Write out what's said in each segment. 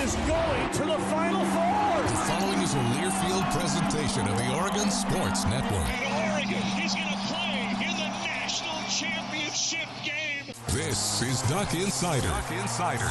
is going to the Final Four. The following is a Learfield presentation of the Oregon Sports Network. And Oregon is going to play in the national championship game. This is Duck Insider.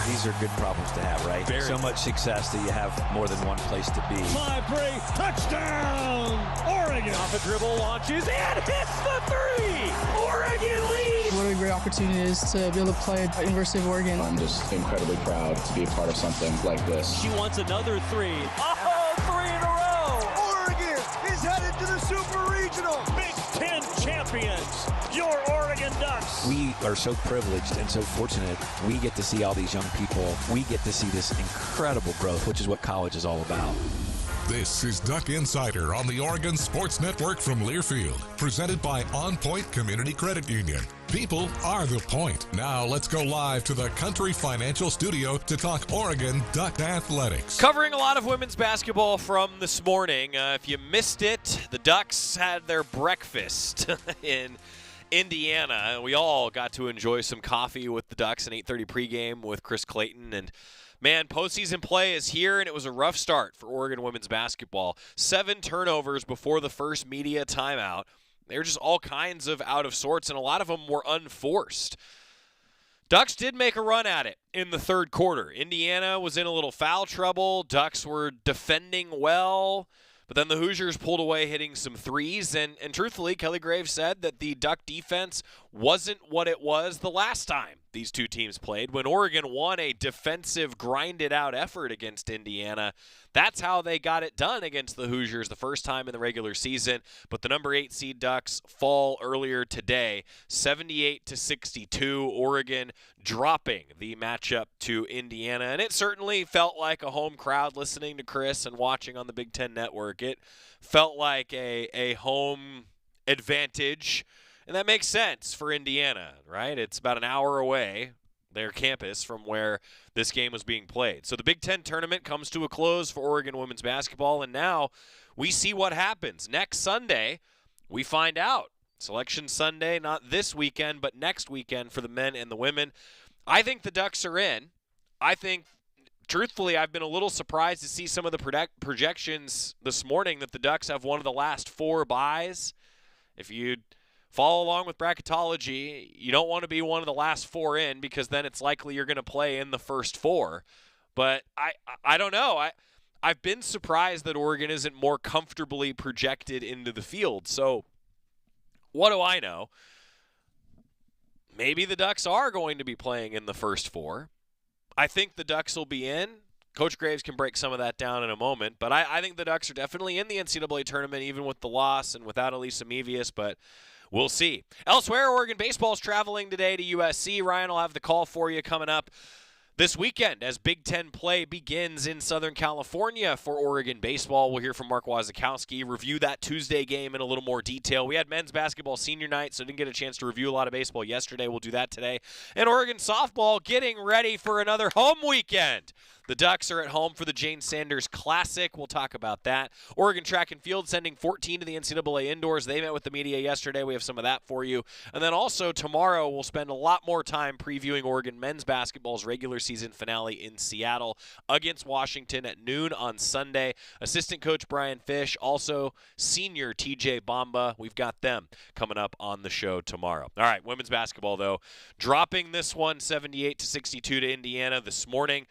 These are good problems to have, right? So much success that you have more than one place to be. 5-3, touchdown, Oregon. Off a dribble, launches, and hits the three. Oregon leads. What a great opportunity it is to be able to play at University of Oregon. I'm just incredibly proud to be a part of something like this. She wants another three. Oh, three in a row. Oregon is headed to the Super Regional. Big Ten champions, your Oregon Ducks. We are so privileged and so fortunate. We get to see all these young people. We get to see this incredible growth, which is what college is all about. This is Duck Insider on the Oregon Sports Network from Learfield, presented by OnPoint Community Credit Union. People are the point. Now let's go live to the Country Financial Studio to talk Oregon Duck Athletics. Covering a lot of women's basketball from this morning. If you missed it, the Ducks had their breakfast in Indiana. We all got to enjoy some coffee with the Ducks, an 8:30 pregame with Chris Clayton. And man, postseason play is here, and it was a rough start for Oregon women's basketball. 7 turnovers before the first media timeout. They were just all kinds of out of sorts, and a lot of them were unforced. Ducks did make a run at it in the third quarter. Indiana was in a little foul trouble. Ducks were defending well. But then the Hoosiers pulled away hitting some threes, and truthfully, Kelly Graves said that the Duck defense wasn't what it was the last time these two teams played. When Oregon won a defensive, grinded-out effort against Indiana, that's how they got it done against the Hoosiers the first time in the regular season. But the number 8 seed Ducks fall earlier today, 78-62, Oregon dropping the matchup to Indiana. And it certainly felt like a home crowd listening to Chris and watching on the Big Ten Network. It felt like a home advantage. And that makes sense for Indiana, right? It's about an hour away, their campus, from where this game was being played. So the Big Ten tournament comes to a close for Oregon women's basketball, and now we see what happens. Next Sunday, we find out. Selection Sunday, not this weekend, but next weekend for the men and the women. I think the Ducks are in. I think, truthfully, I've been a little surprised to see some of the projections this morning that the Ducks have one of the last 4 byes. If you'd follow along with bracketology, you don't want to be one of the last 4 in, because then it's likely you're going to play in the first 4. But I don't know. I've been surprised that Oregon isn't more comfortably projected into the field. So what do I know? Maybe the Ducks are going to be playing in the first 4. I think the Ducks will be in. Coach Graves can break some of that down in a moment. But I think the Ducks are definitely in the NCAA tournament, even with the loss and without Elisa Mevius. But we'll see. Elsewhere, Oregon baseball is traveling today to USC. Ryan will have the call for you coming up this weekend as Big Ten play begins in Southern California for Oregon baseball. We'll hear from Mark Wasikowski, review that Tuesday game in a little more detail. We had men's basketball senior night, so didn't get a chance to review a lot of baseball yesterday. We'll do that today. And Oregon softball getting ready for another home weekend. The Ducks are at home for the Jane Sanders Classic. We'll talk about that. Oregon track and field sending 14 to the NCAA indoors. They met with the media yesterday. We have some of that for you. And then also tomorrow we'll spend a lot more time previewing Oregon men's basketball's regular season finale in Seattle against Washington at noon on Sunday. Assistant coach Brian Fish, also senior TJ Bamba. We've got them coming up on the show tomorrow. All right, women's basketball, though, dropping this one 78-62 to Indiana this morning.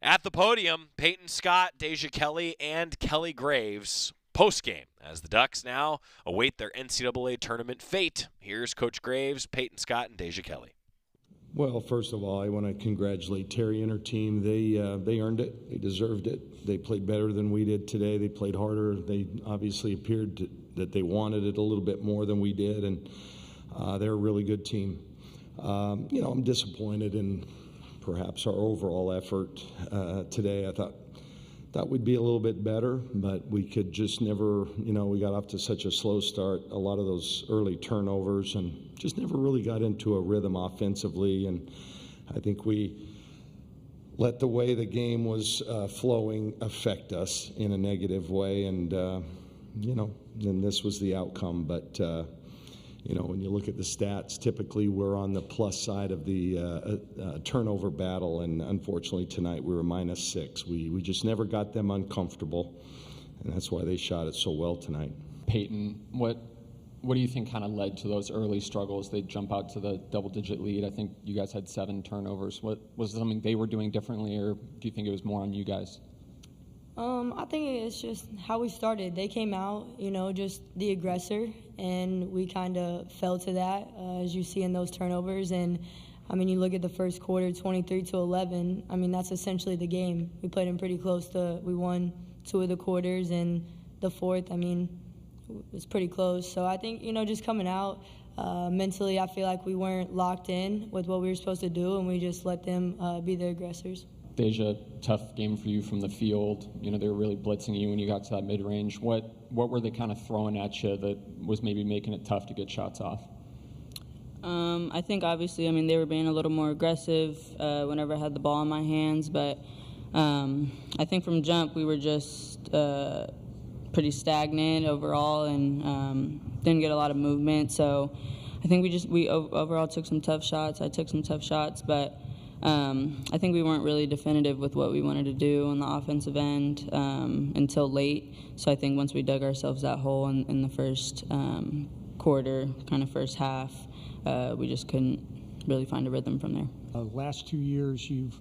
At the podium, Peyton Scott, Deja Kelly, and Kelly Graves postgame as the Ducks now await their NCAA tournament fate. Here's Coach Graves, Peyton Scott, and Deja Kelly. Well, first of all, I want to congratulate Terry and her team. They earned it. They deserved it. They played better than we did today. They played harder. They obviously appeared that they wanted it a little bit more than we did, and they're a really good team. I'm disappointed in perhaps our overall effort today. I thought we'd be a little bit better, but we could just never, we got off to such a slow start, a lot of those early turnovers, and just never really got into a rhythm offensively. And I think we let the way the game was flowing affect us in a negative way, and then this was the outcome. But when you look at the stats, typically we're on the plus side of the turnover battle, and unfortunately tonight we were -6. We just never got them uncomfortable, and that's why they shot it so well tonight. Peyton, what do you think kind of led to those early struggles? They jump out to the double-digit lead. I think you guys had 7 turnovers. What was something they were doing differently, or do you think it was more on you guys? I think it's just how we started. They came out, just the aggressor, and we kind of fell to that, as you see in those turnovers. And, you look at the first quarter, 23-11. That's essentially the game. We played them pretty close we won 2 of the quarters, and the fourth, it was pretty close. So I think, just coming out, mentally, I feel like we weren't locked in with what we were supposed to do, and we just let them be the aggressors. Deja, tough game for you from the field. They were really blitzing you when you got to that mid-range. What were they kind of throwing at you that was maybe making it tough to get shots off? I think obviously, they were being a little more aggressive whenever I had the ball in my hands, but I think from jump we were just pretty stagnant overall and didn't get a lot of movement. So I think we overall took some tough shots. I took some tough shots, but I think we weren't really definitive with what we wanted to do on the offensive end until late. So I think once we dug ourselves that hole in the first quarter, kind of first half, we just couldn't really find a rhythm from there. Last 2 years, you've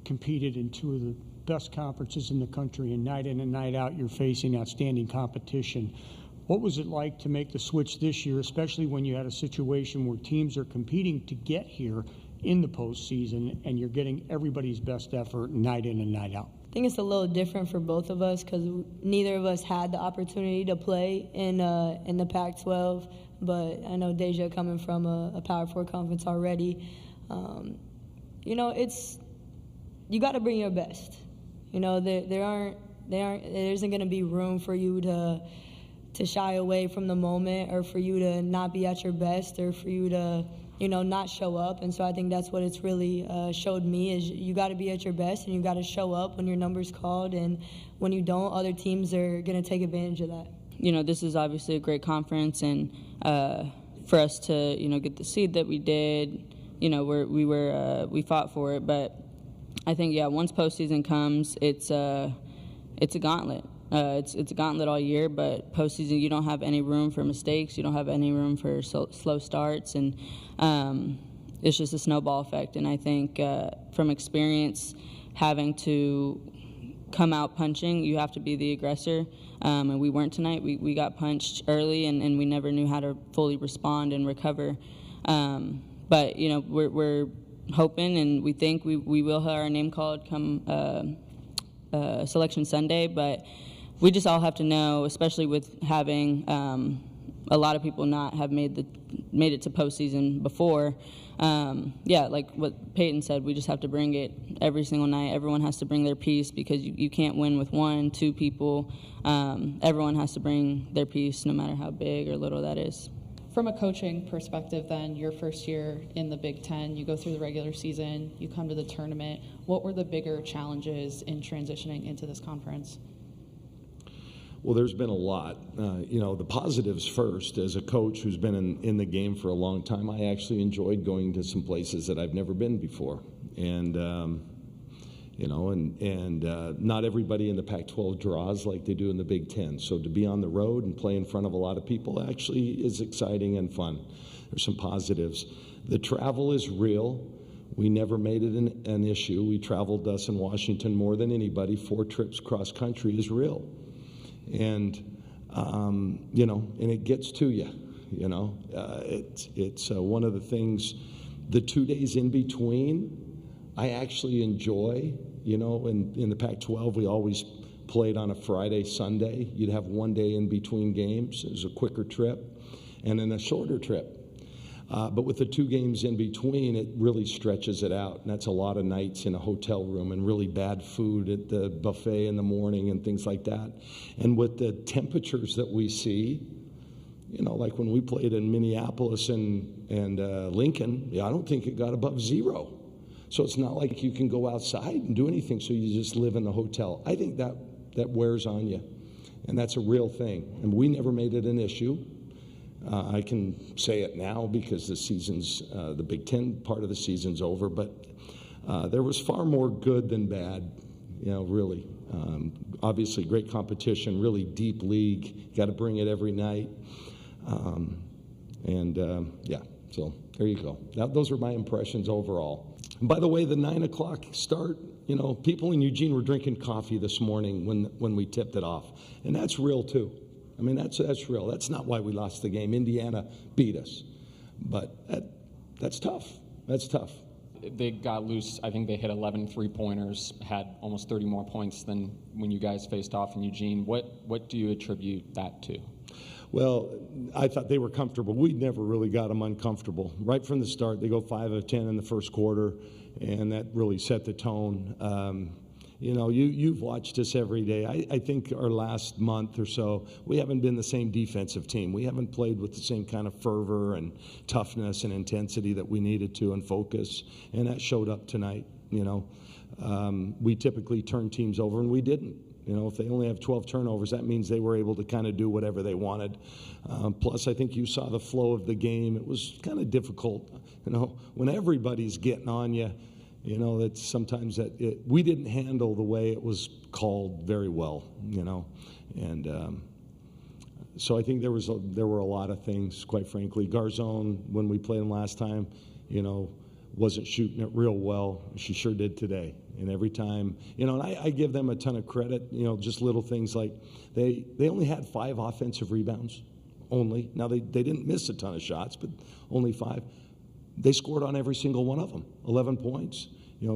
competed in 2 of the best conferences in the country, and night in and night out, you're facing outstanding competition. What was it like to make the switch this year, especially when you had a situation where teams are competing to get here in the postseason, and you're getting everybody's best effort night in and night out? I think it's a little different for both of us because neither of us had the opportunity to play in the Pac-12, but I know Deja coming from a Power 4 conference already. You got to bring your best. There isn't going to be room for you to shy away from the moment, or for you to not be at your best, or for you to not show up. And so I think that's what it's really showed me, is you got to be at your best and you got to show up when your number's called, and when you don't, other teams are going to take advantage of that. This is obviously a great conference, and for us to get the seed that we did, we fought for it. But I think once postseason comes, it's a gauntlet. It's a gauntlet all year, but postseason you don't have any room for mistakes. You don't have any room for slow starts, and it's just a snowball effect. And I think from experience, having to come out punching, you have to be the aggressor. And we weren't tonight. We got punched early, and we never knew how to fully respond and recover. But we're hoping, and we think we will have our name called come Selection Sunday, but we just all have to know, especially with having a lot of people not have made it to postseason before. Like what Peyton said, we just have to bring it every single night. Everyone has to bring their piece, because you can't win with 1, 2 people. Everyone has to bring their piece, no matter how big or little that is. From a coaching perspective, then, your first year in the Big Ten, you go through the regular season, you come to the tournament. What were the bigger challenges in transitioning into this conference? Well, there's been a lot. The positives first. As a coach who's been in the game for a long time, I actually enjoyed going to some places that I've never been before. And, not everybody in the Pac-12 draws like they do in the Big Ten. So to be on the road and play in front of a lot of people actually is exciting and fun. There's some positives. The travel is real. We never made it an issue. We traveled, us in Washington, more than anybody. 4 trips cross country is real. And, and it gets to you, It's one of the things, the 2 days in between, I actually enjoy. In the Pac-12, we always played on a Friday, Sunday. You'd have 1 day in between games. It was a quicker trip and then a shorter trip. But with the 2 games in between, it really stretches it out. And that's a lot of nights in a hotel room and really bad food at the buffet in the morning and things like that. And with the temperatures that we see, like when we played in Minneapolis and Lincoln, I don't think it got above 0. So it's not like you can go outside and do anything, so you just live in the hotel. I think that wears on you, and that's a real thing. And we never made it an issue. I can say it now because the season's, the Big Ten part of the season's over, but there was far more good than bad, really. Obviously, great competition, really deep league. Got to bring it every night. So there you go. Those are my impressions overall. And by the way, the 9 o'clock start, people in Eugene were drinking coffee this morning when we tipped it off. And that's real, too. I mean, that's real. That's not why we lost the game. Indiana beat us. But that's tough. That's tough. They got loose. I think they hit 11 three-pointers, had almost 30 more points than when you guys faced off in Eugene. What do you attribute that to? Well, I thought they were comfortable. We never really got them uncomfortable. Right from the start, they go 5 of 10 in the first quarter, and that really set the tone. You've watched us every day. I think our last month or so, we haven't been the same defensive team. We haven't played with the same kind of fervor and toughness and intensity that we needed to and focus, and that showed up tonight. We typically turn teams over, and we didn't. If they only have 12 turnovers, that means they were able to kind of do whatever they wanted. Plus, I think you saw the flow of the game. It was kind of difficult. When everybody's getting on you, that sometimes we didn't handle the way it was called very well, and so I think there were a lot of things, quite frankly. Garzone, when we played him last time, wasn't shooting it real well. She sure did today. And every time, and I give them a ton of credit, just little things like they only had 5 offensive rebounds, only. Now, they didn't miss a ton of shots, but only 5. They scored on every single one of them, 11 points.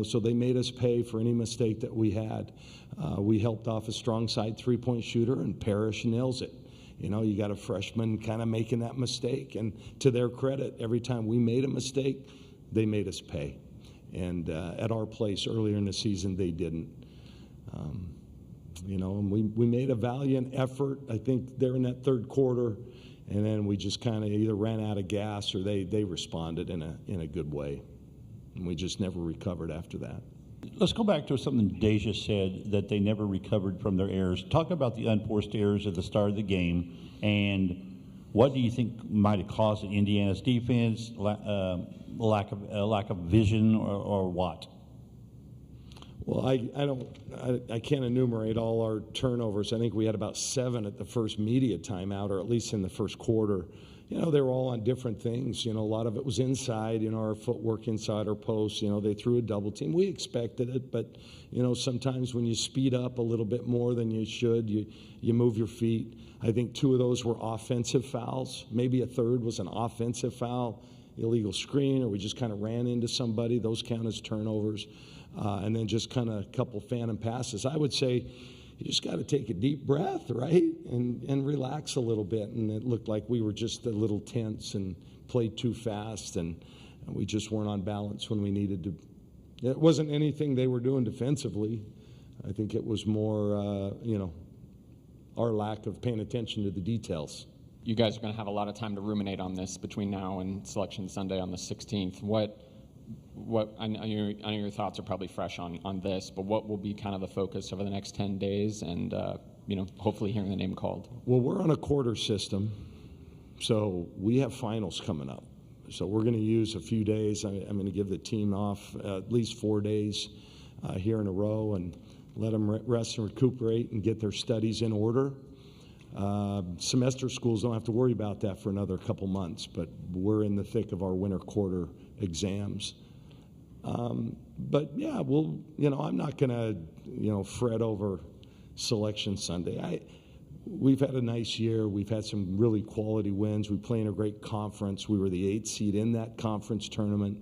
So they made us pay for any mistake that we had. We helped off a strong side three-point shooter, and Parrish nails it. You got a freshman kind of making that mistake. And to their credit, every time we made a mistake, they made us pay. And at our place earlier in the season, they didn't. And we made a valiant effort, I think, there in that third quarter. And then we just kind of either ran out of gas or they responded in a good way. And we just never recovered after that. Let's go back to something Deja said, that they never recovered from their errors. Talk about the unforced errors at the start of the game, and what do you think might have caused Indiana's defense, lack of vision, or what? Well, I can't enumerate all our turnovers. I think we had about 7 at the first media timeout, or at least in the first quarter. They were all on different things. A lot of it was inside, our footwork inside our post. They threw a double team. We expected it, but, sometimes when you speed up a little bit more than you should, you move your feet. I think 2 of those were offensive fouls. Maybe a third was an offensive foul, illegal screen, or we just kind of ran into somebody. Those count as turnovers. And then just kind of a couple phantom passes. I would say you just got to take a deep breath, right, and relax a little bit. And it looked like we were just a little tense and played too fast, and we just weren't on balance when we needed to. It wasn't anything they were doing defensively. I think it was more, our lack of paying attention to the details. You guys are going to have a lot of time to ruminate on this between now and Selection Sunday on the 16th. I know your thoughts are probably fresh on this, but what will be kind of the focus over the next 10 days and, hopefully hearing the name called? Well, we're on a quarter system, so we have finals coming up. So we're going to use a few days. I'm going to give the team off at least 4 days here in a row and let them rest and recuperate and get their studies in order. Semester schools don't have to worry about that for another couple months, but we're in the thick of our winter quarter exams. But yeah, I'm not going to, fret over Selection Sunday. We've had a nice year. We've had some really quality wins. We play in a great conference. We were the 8th seed in that conference tournament.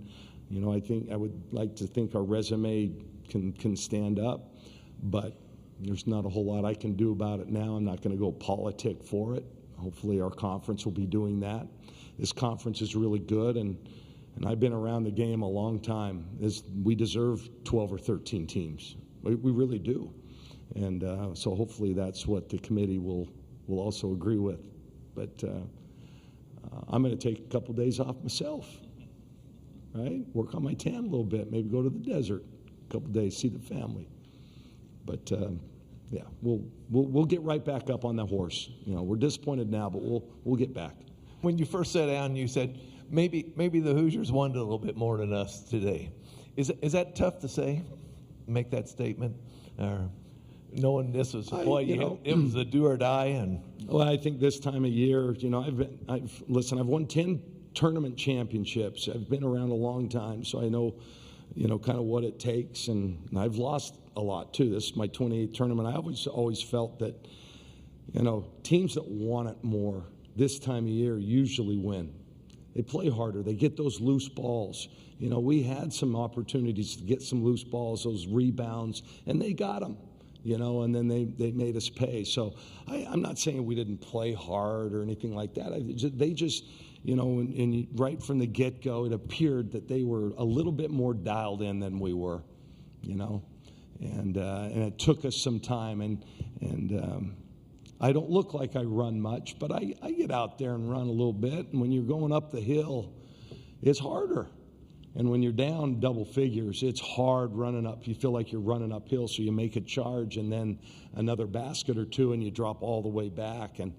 I would like to think our resume can stand up, but there's not a whole lot I can do about it now. I'm not going to go politic for it. Hopefully our conference will be doing that. This conference is really good, and I've been around the game a long time. We deserve 12 or 13 teams. We really do. And so hopefully that's what the committee will also agree with. But I'm going to take a couple days off myself, right? Work on my tan a little bit, maybe go to the desert a couple days, see the family. But yeah, we'll get right back up on the horse. We're disappointed now, but we'll get back. when you first sat down, you said maybe the Hoosiers wanted a little bit more than us today. Is that tough to say? Make that statement, or knowing this was it was a do or die? And well, I think this time of year, I've won 10 tournament championships. I've been around a long time, so I know, kind of what it takes, and I've lost a lot too. This is my 28th tournament. I always felt that, teams that want it more this time of year usually win. They play harder. They get those loose balls. We had some opportunities to get some loose balls, those rebounds, and they got them, and then they made us pay. So I'm not saying we didn't play hard or anything like that. They just, and right from the get-go, it appeared that they were a little bit more dialed in than we were, and it took us some time. And I don't look like I run much, but I get out there and run a little bit. And when you're going up the hill, it's harder. And when you're down double figures, it's hard running up. You feel like you're running uphill, so you make a charge and then another basket or two, and you drop all the way back. And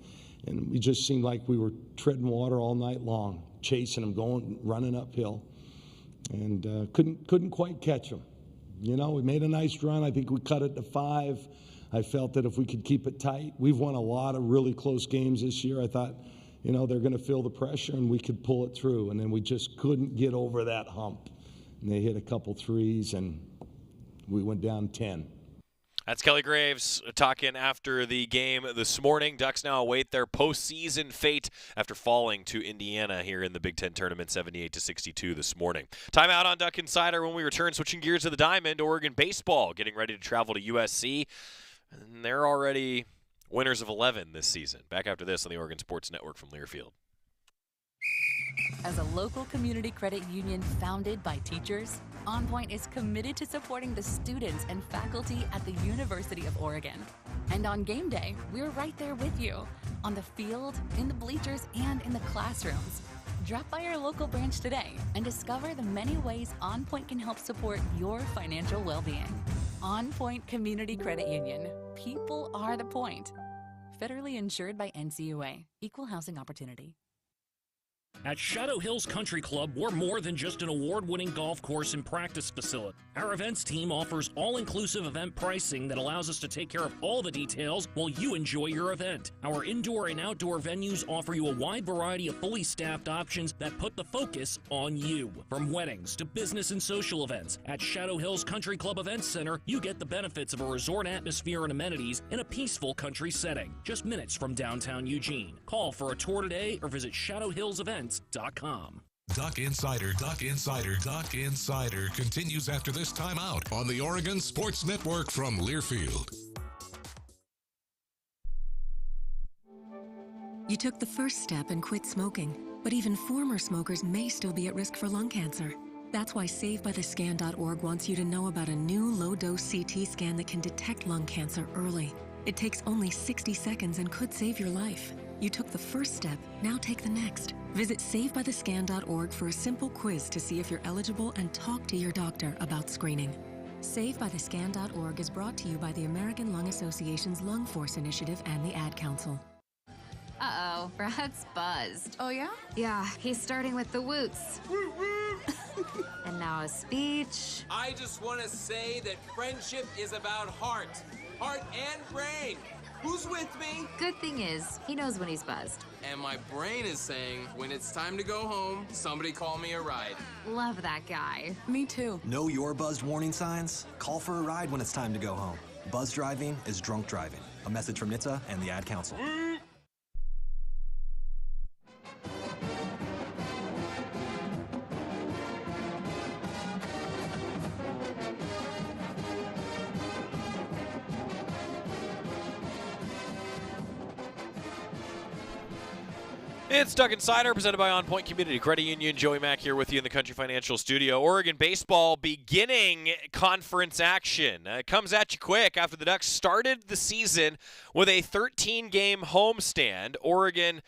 we just seemed like we were treading water all night long, chasing them, running uphill, and couldn't quite catch them. We made a nice run. I think we cut it to 5. I felt that if we could keep it tight, we've won a lot of really close games this year. I thought, they're going to feel the pressure and we could pull it through. And then we just couldn't get over that hump. And they hit a couple threes and we went down 10. That's Kelly Graves talking after the game this morning. Ducks now await their postseason fate after falling to Indiana here in the Big Ten tournament, 78-62 this morning. Timeout on Duck Insider. When we return, switching gears to the Diamond, Oregon baseball getting ready to travel to USC. And they're already winners of 11 this season. Back after this on the Oregon Sports Network from Learfield. As a local community credit union founded by teachers, OnPoint is committed to supporting the students and faculty at the University of Oregon. And on game day, we're right there with you, on the field, in the bleachers, and in the classrooms. Drop by our local branch today and discover the many ways OnPoint can help support your financial well-being. OnPoint Community Credit Union. People are the point. Federally insured by NCUA. Equal housing opportunity. At Shadow Hills Country Club, we're more than just an award-winning golf course and practice facility. Our events team offers all-inclusive event pricing that allows us to take care of all the details while you enjoy your event. Our indoor and outdoor venues offer you a wide variety of fully staffed options that put the focus on you. From weddings to business and social events, at Shadow Hills Country Club Events Center, you get the benefits of a resort atmosphere and amenities in a peaceful country setting, just minutes from downtown Eugene. Call for a tour today or visit shadowhillsevents.com. Duck Insider continues after this timeout on the Oregon Sports Network from Learfield. You took the first step and quit smoking, but even former smokers may still be at risk for lung cancer. That's why SaveByTheScan.org wants you to know about a new low-dose CT scan that can detect lung cancer early. It takes only 60 seconds and could save your life. You took the first step, now take the next. Visit SaveByTheScan.org for a simple quiz to see if you're eligible and talk to your doctor about screening. SaveByTheScan.org is brought to you by the American Lung Association's Lung Force Initiative and the Ad Council. Uh-oh, Brad's buzzed. Oh, yeah? Yeah, he's starting with the woots. And now a speech. I just want to say that friendship is about heart and brain. Who's with me? Good thing is, he knows when he's buzzed. And my brain is saying, when it's time to go home, somebody call me a ride. Love that guy. Me too. Know your buzzed warning signs? Call for a ride when it's time to go home. Buzz driving is drunk driving. A message from NHTSA and the Ad Council. It's Duck Insider, presented by OnPoint Community Credit Union. Joey Mack here with you in the Country Financial Studio. Oregon baseball beginning conference action. It comes at you quick after the Ducks started the season with a 13-game homestand. Oregon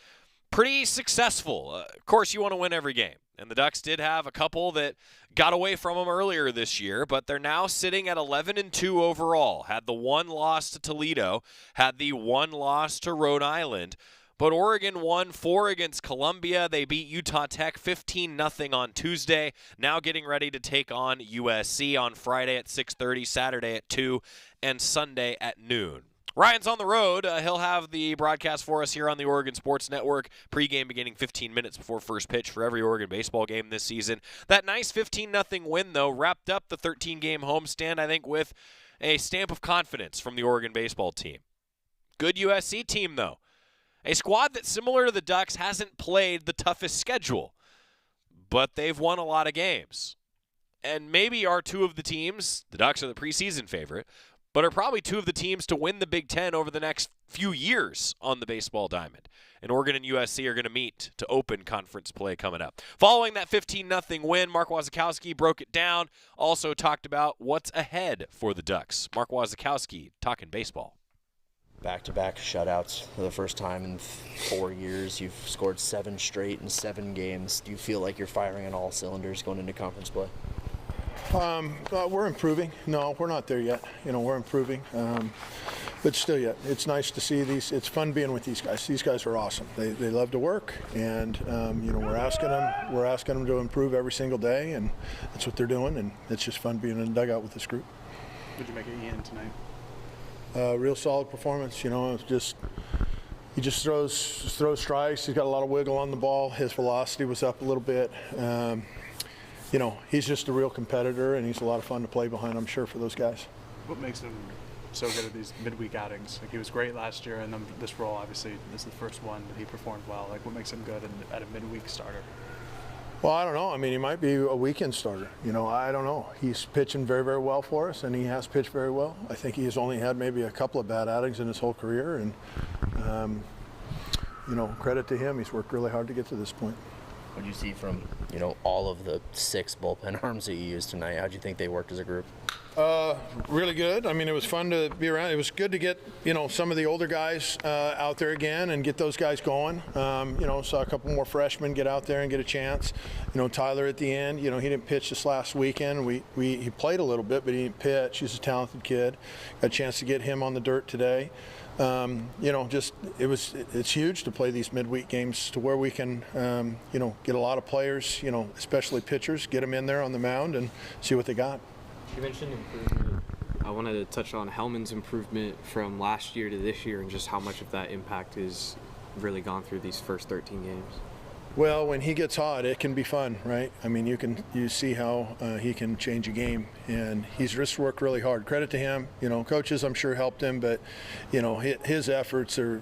pretty successful. Of course, you want to win every game. And the Ducks did have a couple that got away from them earlier this year, but they're now sitting at 11-2 overall. Had the one loss to Toledo, had the one loss to Rhode Island. But Oregon won 4 against Columbia. They beat Utah Tech 15-0 on Tuesday. Now getting ready to take on USC on Friday at 6:30, Saturday at 2, and Sunday at noon. Ryan's on the road. He'll have the broadcast for us here on the Oregon Sports Network. Pregame beginning 15 minutes before first pitch for every Oregon baseball game this season. That nice 15-0 win, though, wrapped up the 13-game homestand, I think, with a stamp of confidence from the Oregon baseball team. Good USC team, though. A squad that, similar to the Ducks, hasn't played the toughest schedule, but they've won a lot of games. And maybe are two of the teams, the Ducks are the preseason favorite, but are probably two of the teams to win the Big Ten over the next few years on the baseball diamond. And Oregon and USC are going to meet to open conference play coming up. Following that 15-0 win, Mark Wasikowski broke it down, also talked about what's ahead for the Ducks. Mark Wasikowski talking baseball. Back-to-back shutouts for the first time in 4 years. You've scored 7 straight in 7 games. Do you feel like you're firing on all cylinders going into conference play? We're improving. No, we're not there yet. We're improving. But still yet, it's nice to see these. It's fun being with these guys. These guys are awesome. They love to work, and we're asking them to improve every single day, and that's what they're doing. And it's just fun being in the dugout with this group. What did you make of Ian tonight? Real solid performance. He just throws strikes. He's got a lot of wiggle on the ball. His velocity was up a little bit. He's just a real competitor, and he's a lot of fun to play behind, I'm sure, for those guys. What makes him so good at these midweek outings? Like, he was great last year, and then this role, obviously, this is the first one that he performed well. Like, what makes him good at a midweek starter? Well, I don't know. I mean, he might be a weekend starter. I don't know. He's pitching very, very well for us, and he has pitched very well. I think he has only had maybe a couple of bad outings in his whole career, and, credit to him. He's worked really hard to get to this point. What did you see from, all of the 6 bullpen arms that you used tonight? How did you think they worked as a group? Really good. I mean, it was fun to be around. It was good to get, some of the older guys out there again and get those guys going. Saw a couple more freshmen get out there and get a chance. Tyler at the end, he didn't pitch this last weekend. He played a little bit, but he didn't pitch. He's a talented kid. Got a chance to get him on the dirt today. It's huge to play these midweek games to where we can, get a lot of players, especially pitchers, get them in there on the mound and see what they got. You mentioned improvement. I wanted to touch on Hellman's improvement from last year to this year and just how much of that impact has really gone through these first 13 games. Well, when he gets hot, it can be fun, right? I mean, you see how he can change a game, and he's just worked really hard. Credit to him. Coaches, I'm sure, helped him, but his efforts are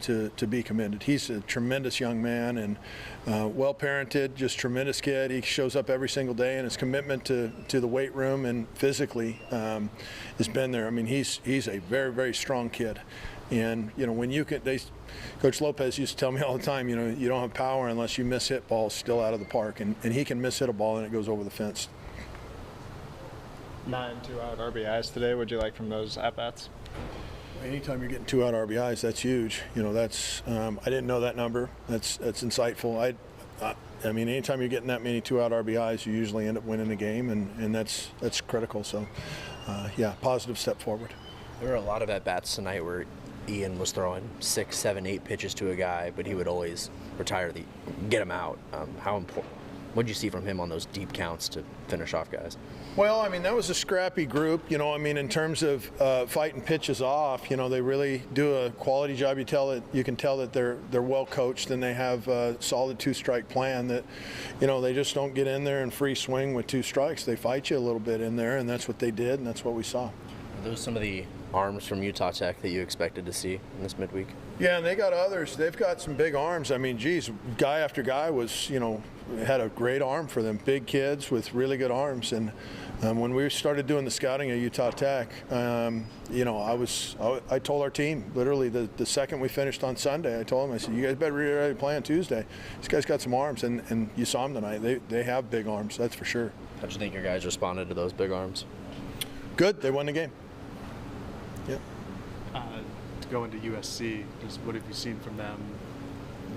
to be commended. He's a tremendous young man and well-parented, just tremendous kid. He shows up every single day, and his commitment to the weight room and physically has been there. I mean, he's a very, very strong kid. And, when you can, Coach Lopez used to tell me all the time, you don't have power unless you miss hit balls still out of the park. And he can miss hit a ball and it goes over the fence. 9 2-out RBIs today. What'd you like from those at-bats? Anytime you're getting 2-out RBIs, that's huge. That's I didn't know that number. That's insightful. I mean, anytime you're getting that many 2-out RBIs, you usually end up winning the game, and that's critical. So, positive step forward. There were a lot of at-bats tonight where Ian was throwing 6, 7, 8 pitches to a guy, but he would always get him out. How important? What did you see from him on those deep counts to finish off guys? Well, I mean, that was a scrappy group. In terms of fighting pitches off, they really do a quality job. You can tell that they're well coached and they have a solid 2-strike plan. That, they just don't get in there and free swing with 2 strikes. They fight you a little bit in there, and that's what they did, and that's what we saw. Are those some of the arms from Utah Tech that you expected to see in this midweek? Yeah, and they got others. They've got some big arms. I mean, geez, guy after guy was, had a great arm for them. Big kids with really good arms. And when we started doing the scouting at Utah Tech, I told our team, literally the second we finished on Sunday, I told them, I said, you guys better be ready to play on Tuesday. These guys got some arms, and you saw them tonight. They have big arms, that's for sure. How'd you think your guys responded to those big arms? Good. They won the game. Yeah. To go into USC, what have you seen from them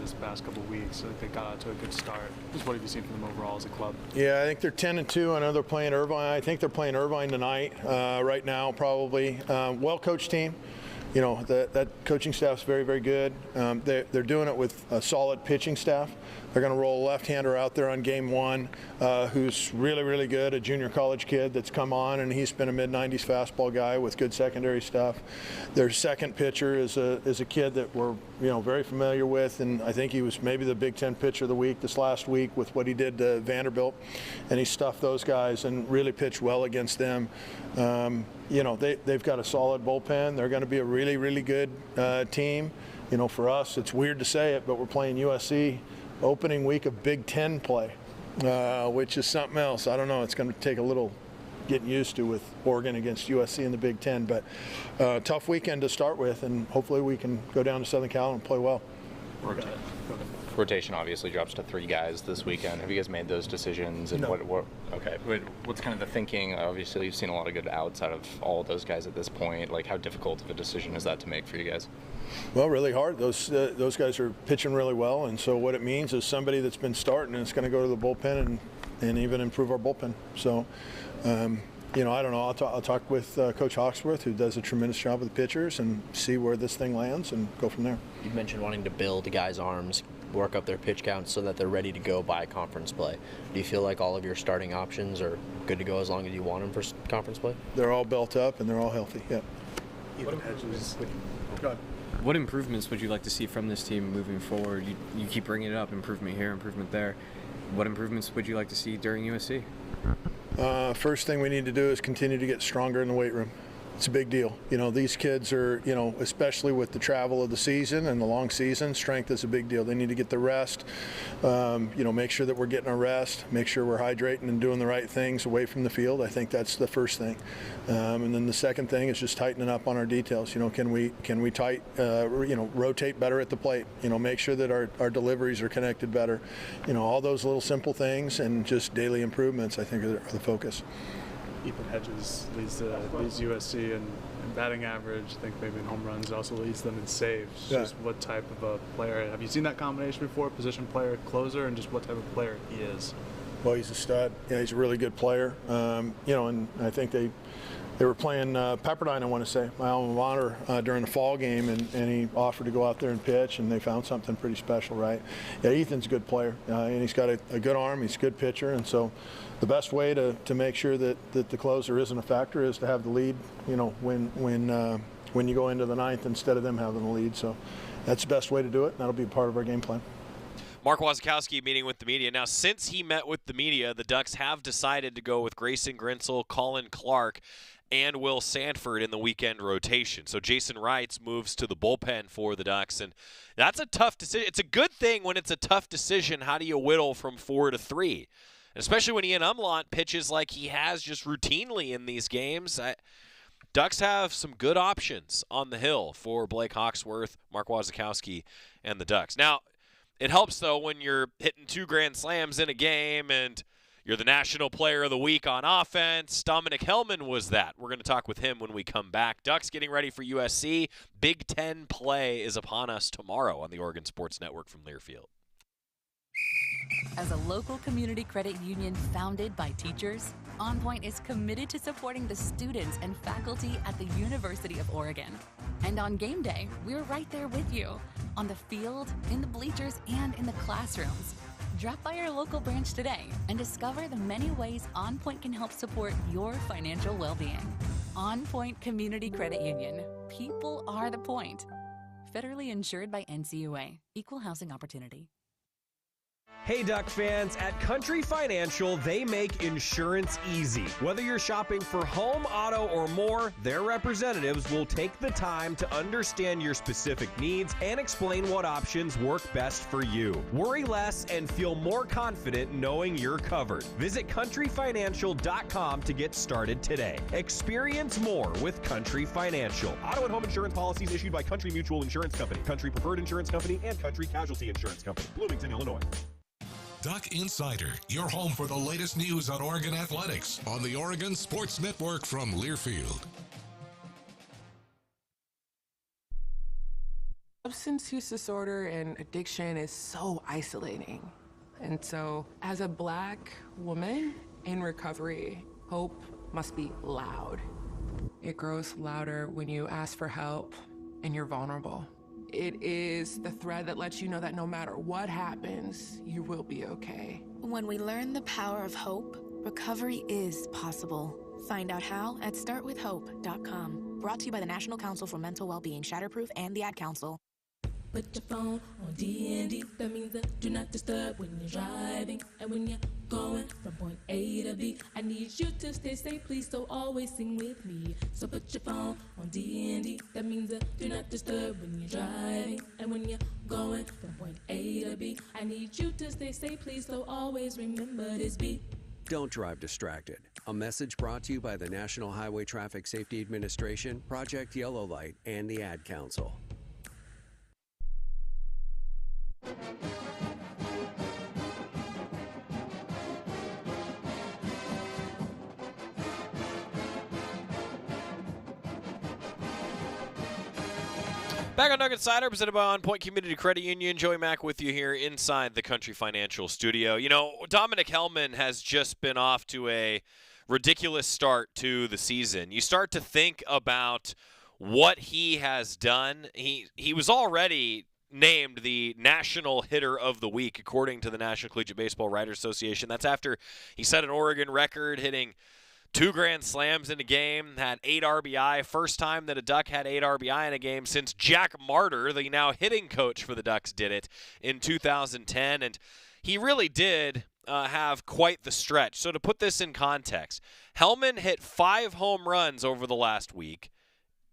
this past couple of weeks? I think they got out to a good start. What have you seen from them overall as a club? Yeah, I think they're 10-2. I know they're playing Irvine. I think they're playing Irvine tonight, right now, probably. Well-coached team. that coaching staff's very, very good. They're doing it with a solid pitching staff. They're going to roll a left-hander out there on game one, who's really, really good, a junior college kid that's come on, and he's been a mid-90s fastball guy with good secondary stuff. Their second pitcher is a kid that we're very familiar with, and I think he was maybe the Big Ten pitcher of the week this last week with what he did to Vanderbilt, and he stuffed those guys and really pitched well against them. They've got a solid bullpen. They're going to be a really, really good team. For us, it's weird to say it, but we're playing USC opening week of Big Ten play, which is something else. I don't know. It's going to take a little getting used to with Oregon against USC in the Big Ten, but tough weekend to start with, and hopefully we can go down to Southern Cal and play well. Rotation obviously drops to 3 guys this weekend. Have you guys made those decisions? And No. What's kind of the thinking? Obviously, you've seen a lot of good outs out of all of those guys at this point. Like, how difficult of a decision is that to make for you guys? Well, really hard. Those guys are pitching really well, and so what it means is somebody that's been starting is going to go to the bullpen and even improve our bullpen. So, I don't know. I'll talk with Coach Hawksworth, who does a tremendous job with the pitchers, and see where this thing lands and go from there. You mentioned wanting to build guys' arms, work up their pitch counts so that they're ready to go by conference play. Do you feel like all of your starting options are good to go as long as you want them for conference play? They're all built up and they're all healthy. Yep. What improvements would you like to see from this team moving forward? You keep bringing it up, improvement here, improvement there. What improvements would you like to see during USC? First thing we need to do is continue to get stronger in the weight room. It's a big deal. These kids are, especially with the travel of the season and the long season, strength is a big deal. They need to get the rest, make sure that we're getting our rest, make sure we're hydrating and doing the right things away from the field. I think that's the first thing. And then the second thing is just tightening up on our details. Can we rotate better at the plate? Make sure that our deliveries are connected better. All those little simple things and just daily improvements, I think, are the focus. Ethan Hedges leads USC in batting average. I think maybe in home runs. Also leads them in saves. Yeah. Just what type of a player? Have you seen that combination before? Position player, closer, and just what type of player he is? Well, he's a stud. Yeah, he's a really good player. And I think they were playing Pepperdine, I want to say, my alma mater, during the fall game, and he offered to go out there and pitch, and they found something pretty special, right? Yeah, Ethan's a good player, and he's got a good arm. He's a good pitcher, and so the best way to make sure that the closer isn't a factor is to have the lead, when you go into the ninth instead of them having the lead. So that's the best way to do it, and that'll be part of our game plan. Mark Wasikowski meeting with the media. Now, since he met with the media, the Ducks have decided to go with Grayson Grinsell, Colin Clark, and Will Sanford in the weekend rotation. So Jason Wrights moves to the bullpen for the Ducks, and that's a tough decision. It's a good thing when it's a tough decision. How do you whittle from 4 to 3? Especially when Ian Umlaut pitches like he has just routinely in these games. Ducks have some good options on the hill for Blake Hawksworth, Mark Wasikowski, and the Ducks. Now, it helps, though, when you're hitting 2 grand slams in a game and you're the National Player of the Week on offense. Dominic Hellman was that. We're going to talk with him when we come back. Ducks getting ready for USC. Big Ten play is upon us tomorrow on the Oregon Sports Network from Learfield. As a local community credit union founded by teachers, OnPoint is committed to supporting the students and faculty at the University of Oregon. And on game day, we're right there with you, on the field, in the bleachers, and in the classrooms. Drop by our local branch today and discover the many ways OnPoint can help support your financial well-being. OnPoint Community Credit Union. People are the point. Federally insured by NCUA. Equal housing opportunity. Hey Duck fans, at Country Financial, they make insurance easy. Whether you're shopping for home, auto, or more, their representatives will take the time to understand your specific needs and explain what options work best for you. Worry less and feel more confident knowing you're covered. Visit countryfinancial.com to get started today. Experience more with Country Financial. Auto and home insurance policies issued by Country Mutual Insurance Company, Country Preferred Insurance Company, and Country Casualty Insurance Company, Bloomington, Illinois. Duck Insider, your home for the latest news on Oregon athletics on the Oregon Sports Network from Learfield. Substance use disorder and addiction is so isolating. And so, as a Black woman in recovery, hope must be loud. It grows louder when you ask for help, and you're vulnerable. It is the thread that lets you know that no matter what happens, you will be okay. When we learn the power of hope, recovery is possible. Find out how at startwithhope.com. Brought to you by the National Council for Mental Wellbeing, Shatterproof, and the Ad Council. Put your phone on D&D. That means that do not disturb when you're driving. And when you're going from point A to B, I need you to stay safe, please, so always sing with me. So put your phone on D&D. That means that do not disturb when you're driving. And when you're going from point A to B, I need you to stay safe, please, so always remember this beat. Don't drive distracted. A message brought to you by the National Highway Traffic Safety Administration, Project Yellow Light, and the Ad Council. Back on Duck Insider, presented by OnPoint Community Credit Union. Joey Mack with you here inside the Country Financial Studio. You know, Dominic Hellman has just been off to a ridiculous start to the season. You start to think about what he has done. He was already named the National Hitter of the Week, according to the National Collegiate Baseball Writers Association. That's after he set an Oregon record, hitting 2 grand slams in a game, had 8 RBI. First time that a Duck had 8 RBI in a game since Jack Martyr, the now hitting coach for the Ducks, did it in 2010. And he really did have quite the stretch. So to put this in context, Hellman hit 5 home runs over the last week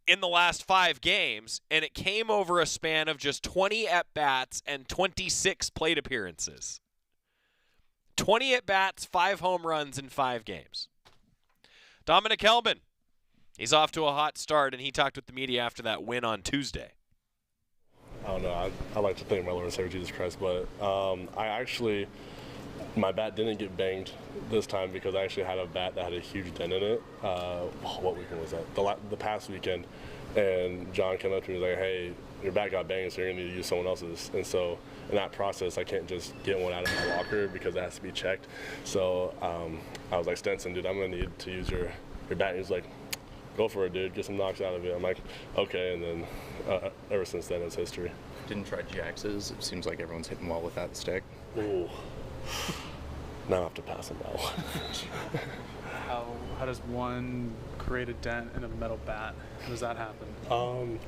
in the last 5 games, and it came over a span of just 20 at-bats and 26 plate appearances. 20 at-bats, 5 home runs in 5 games. Dominic Hellman, he's off to a hot start, and he talked with the media after that win on Tuesday. I don't know. I like to thank my Lord and Savior Jesus Christ, but my bat didn't get banged this time because I actually had a bat that had a huge dent in it. What weekend was that? The past weekend. And John came up to me and was like, hey, your bat got banged, so you're going to need to use someone else's. And so in that process, I can't just get one out of my locker because it has to be checked. So I was like, Stenson, dude, I'm going to need to use your bat. And he's like, go for it, dude. Get some knocks out of it. I'm like, okay. And then ever since then, it's history. Didn't try Jax's. It seems like everyone's hitting well with that stick. Ooh. Now I have to pass him out. How does one create a dent in a metal bat? How does that happen?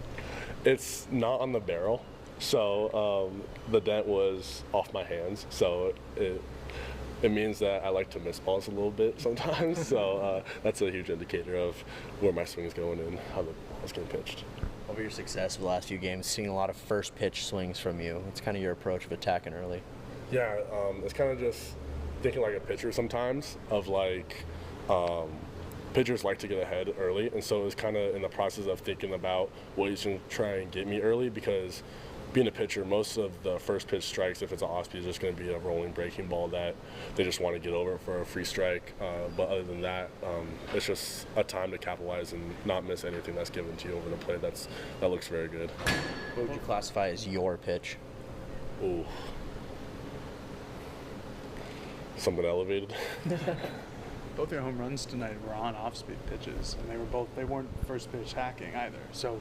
It's not on the barrel, so the dent was off my hands. So it means that I like to miss balls a little bit sometimes. So that's a huge indicator of where my swing is going and how the ball's getting pitched. Over your success of the last few games, seeing a lot of first pitch swings from you. What's kind of your approach of attacking early? Yeah, it's kind of just thinking like a pitcher sometimes of like pitchers like to get ahead early, and so it's kind of in the process of thinking about what he's going to try and get me early, because being a pitcher, most of the first pitch strikes, if it's an off speed, is just going to be a rolling breaking ball that they just want to get over for a free strike. But other than that, it's just a time to capitalize and not miss anything that's given to you over the plate. That looks very good. What would you classify as your pitch? Ooh. Something elevated. Both your home runs tonight were on off-speed pitches, and they weren't first pitch hacking either. So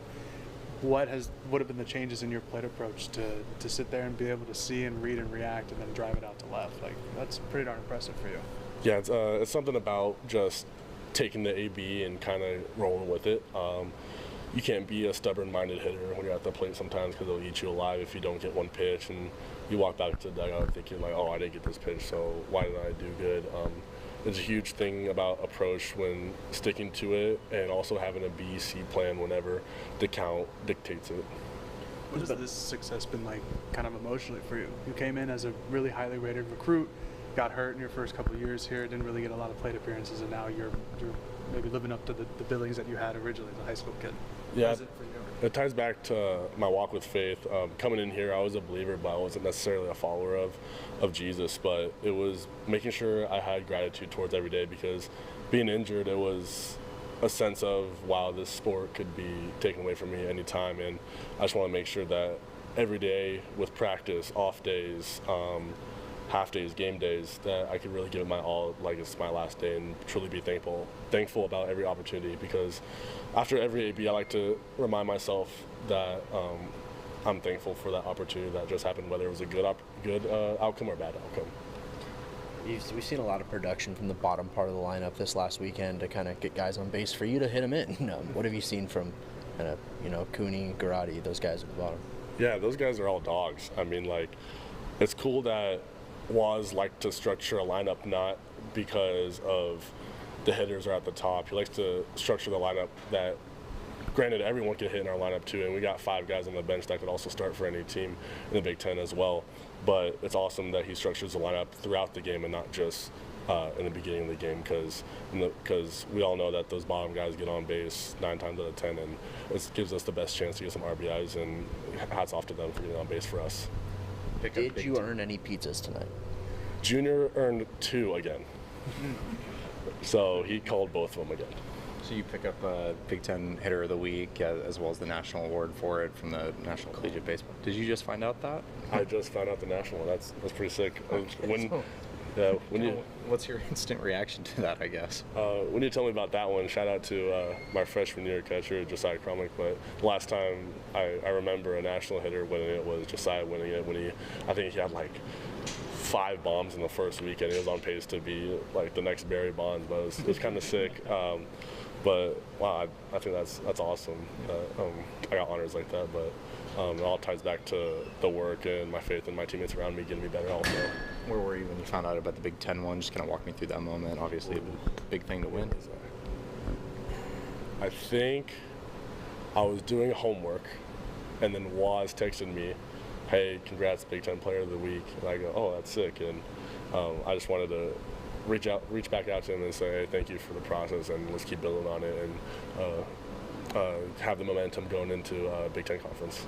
what have been the changes in your plate approach to sit there and be able to see and read and react and then drive it out to left? Like, that's pretty darn impressive for you. Yeah, it's something about just taking the AB and kind of rolling with it. You can't be a stubborn-minded hitter when you're at the plate sometimes, because it'll eat you alive if you don't get one pitch and you walk back to the dugout thinking like, oh, I didn't get this pitch, so why didn't I do good? It's a huge thing about approach when sticking to it, and also having a B, C plan whenever the count dictates it. What has this success been like kind of emotionally for you? You came in as a really highly rated recruit, got hurt in your first couple of years here, didn't really get a lot of plate appearances, and now you're maybe living up to the billings that you had originally as a high school kid. Yeah, How is it for you? It ties back to my walk with faith. Coming in here, I was a believer, but I wasn't necessarily a follower of Jesus. But it was making sure I had gratitude towards every day, because being injured, it was a sense of, wow, this sport could be taken away from me anytime. And I just want to make sure that every day with practice, off days, half days, game days, that I could really give it my all, like it's my last day, and truly be thankful about every opportunity, because after every AB I like to remind myself that I'm thankful for that opportunity that just happened, whether it was a good outcome or a bad outcome. We've seen a lot of production from the bottom part of the lineup this last weekend to kind of get guys on base for you to hit them in. What have you seen from kind of, Cooney, Garati, those guys at the bottom? Yeah, those guys are all dogs. I mean, like, it's cool that Waz like to structure a lineup not because of the hitters are at the top. He likes to structure the lineup that, granted, everyone can hit in our lineup too, and we got 5 guys on the bench that could also start for any team in the Big Ten as well. But it's awesome that he structures the lineup throughout the game and not just in the beginning of the game, because we all know that those bottom guys get on base 9 times out of 10, and it gives us the best chance to get some RBIs, and hats off to them for getting on base for us. Did you earn any pizzas tonight? Junior earned 2 again. So he called both of them again. So you pick up a Big Ten Hitter of the Week as well as the national award for it from the National Collegiate Baseball. Did you just find out that? I just found out the national. That's pretty sick. What's your instant reaction to that, I guess? When you tell me about that one, shout out to my freshman year catcher, Josiah Crumlick. But the last time I remember a national hitter winning it was Josiah winning it when I think he had like 5 bombs in the first weekend. He was on pace to be like the next Barry Bonds, but it was kind of sick. But wow, I think that's awesome. I got honors like that, but it all ties back to the work and my faith in my teammates around me getting me better also. Where were you when you found out about the Big Ten one? Just kind of walk me through that moment. Obviously, a big thing to win. I think I was doing homework, and then Waz texted me, "Hey, congrats, Big Ten Player of the Week." And I go, "Oh, that's sick." And I just wanted to reach back out to him and say, "Hey, thank you for the process, and let's keep building on it and have the momentum going into Big Ten Conference."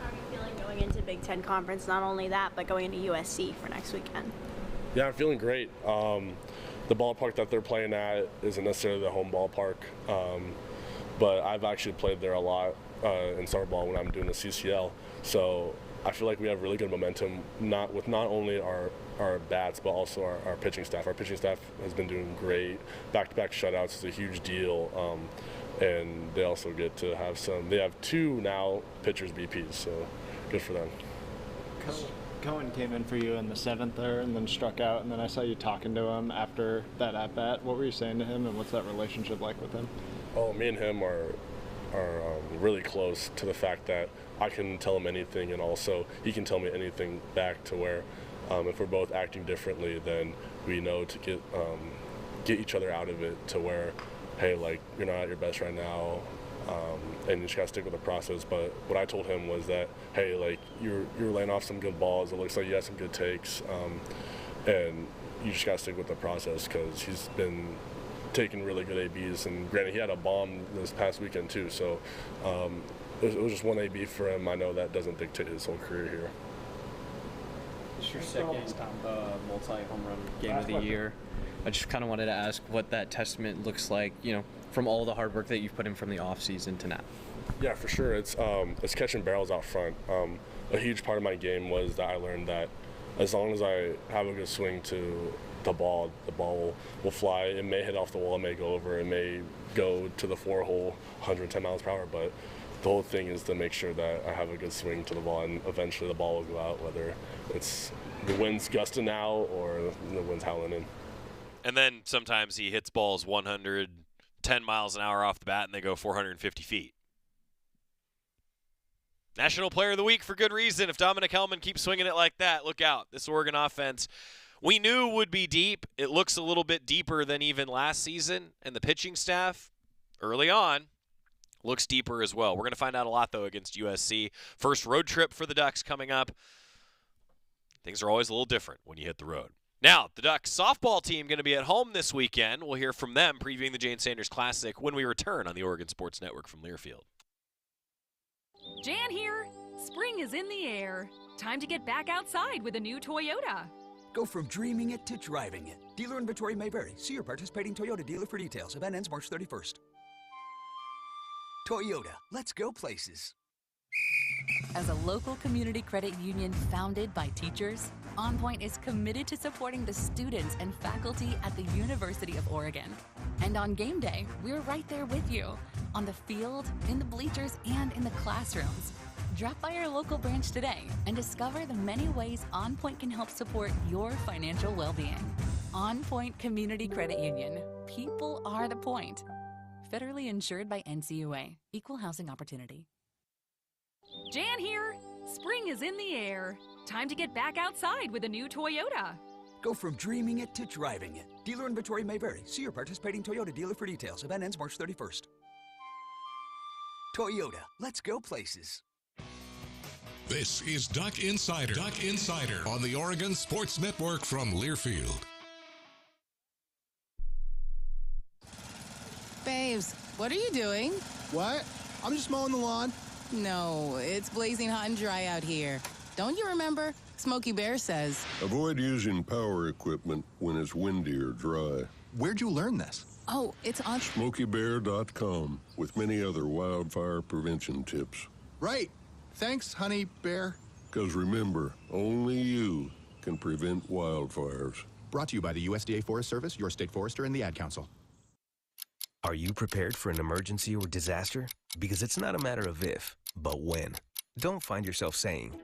How are you feeling going into Big Ten Conference? Not only that, but going into USC for next weekend. Yeah, I'm feeling great. The ballpark that they're playing at isn't necessarily the home ballpark, but I've actually played there a lot in summer ball when I'm doing the CCL. So I feel like we have really good momentum, not only our bats, but also our pitching staff. Our pitching staff has been doing great. Back-to-back shutouts is a huge deal, and they also get to have they have 2 now pitchers BPs, so good for them. Cohen came in for you in the 7th there and then struck out, and then I saw you talking to him after that at-bat. What were you saying to him, and what's that relationship like with him? Oh, me and him are really close, to the fact that I can tell him anything, and also he can tell me anything back, to where if we're both acting differently, then we know to get each other out of it, to where, hey, like, you're not at your best right now, and you just gotta stick with the process. But what I told him was that, hey, like, you're laying off some good balls, it looks like you have some good takes, and you just gotta stick with the process, because he's been taking really good ABs, and granted, he had a bomb this past weekend too, so it was just one AB for him. I know that doesn't dictate his whole career here. It's your second multi-home run game of the year. I just kind of wanted to ask what that testament looks like, from all the hard work that you've put in from the offseason to now. Yeah, for sure. It's catching barrels out front. A huge part of my game was that I learned that as long as I have a good swing to the ball will fly. It may hit off the wall, it may go over, it may go to the 4-hole 110 miles per hour, but the whole thing is to make sure that I have a good swing to the ball, and eventually the ball will go out, whether it's the wind's gusting out or the wind's howling in. And then sometimes he hits balls 110 miles an hour off the bat and they go 450 feet. National Player of the Week for good reason. If Dominic Hellman keeps swinging it like that, look out. This Oregon offense, we knew would be deep. It looks a little bit deeper than even last season. And the pitching staff, early on, looks deeper as well. We're going to find out a lot, though, against USC. First road trip for the Ducks coming up. Things are always a little different when you hit the road. Now, the Ducks softball team going to be at home this weekend. We'll hear from them previewing the Jane Sanders Classic when we return on the Oregon Sports Network from Learfield. Jan here. Spring is in the air. Time to get back outside with a new Toyota. Go from dreaming it to driving it. Dealer inventory may vary. See your participating Toyota dealer for details. Event ends March 31st. Toyota, let's go places. As a local community credit union founded by teachers, OnPoint is committed to supporting the students and faculty at the University of Oregon. And on game day, we're right there with you, on the field, in the bleachers, and in the classrooms. Drop by our local branch today and discover the many ways OnPoint can help support your financial well-being. OnPoint Community Credit Union. People are the point. Federally insured by NCUA. Equal housing opportunity. Jan here. Spring is in the air. Time to get back outside with a new Toyota. Go from dreaming it to driving it. Dealer inventory may vary. See your participating Toyota dealer for details. Event ends March 31st. Toyota, let's go places. This is Duck Insider. Duck Insider on the Oregon Sports Network from Learfield. Babes, what are you doing? What? I'm just mowing the lawn. No, it's blazing hot and dry out here. Don't you remember? Smokey Bear says. Avoid using power equipment when it's windy or dry. Where'd you learn this? Oh, it's on SmokeyBear.com with many other wildfire prevention tips. Right. Thanks, Honey Bear. Because remember, only you can prevent wildfires. Brought to you by the USDA Forest Service, your state forester, and the Ad Council. Are you prepared for an emergency or disaster? Because it's not a matter of if, but when. Don't find yourself saying,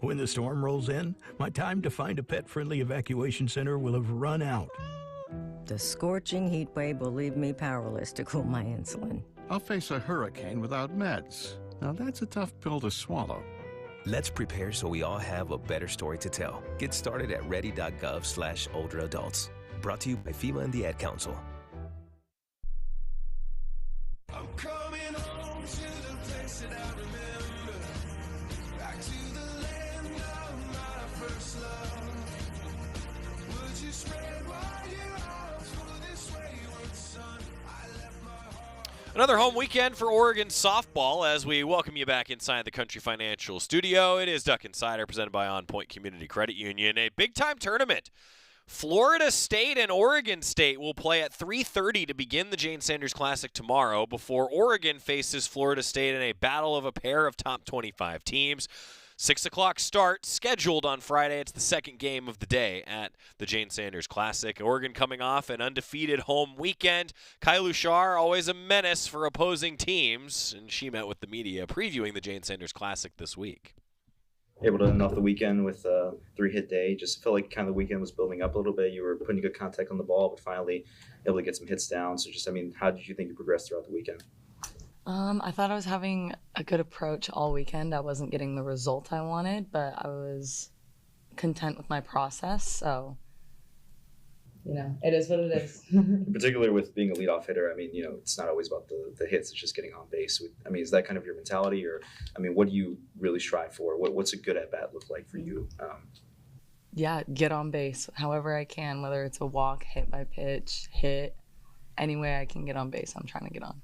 when the storm rolls in, my time to find a pet-friendly evacuation center will have run out. The scorching heat wave will leave me powerless to cool my insulin. I'll face a hurricane without meds. Now that's a tough pill to swallow. Let's prepare so we all have a better story to tell. Get started at ready.gov/older adults. Brought to you by FEMA and the Ad Council. I'm coming home to the place that I remember. Back to the land of my first love. Would you spread wide your arms for this wayward son? I left my heart. Another home weekend for Oregon softball as we welcome you back inside the Country Financial Studio. It is Duck Insider presented by OnPoint Community Credit Union, a big-time tournament. Florida State and Oregon State will play at 3:30 to begin the Jane Sanders Classic tomorrow before Oregon faces Florida State in a battle of a pair of top 25 teams. 6 o'clock start scheduled on Friday. It's the second game of the day at the Jane Sanders Classic. Oregon coming off an undefeated home weekend. Kai Lushar, always a menace for opposing teams, and she met with the media previewing the Jane Sanders Classic this week. Able to end off the weekend with a 3-hit day. Just felt like kind of the weekend was building up a little bit. You were putting good contact on the ball, but finally able to get some hits down. So just, how did you think you progressed throughout the weekend? I thought I was having a good approach all weekend. I wasn't getting the result I wanted, but I was content with my process. So, it is what it is. In particular with being a leadoff hitter, it's not always about the hits, it's just getting on base. Is that kind of your mentality, or, what do you really strive for? What's a good at-bat look like for you? Yeah, get on base however I can, whether it's a walk, hit by pitch, hit, any way I can get on base, I'm trying to get on.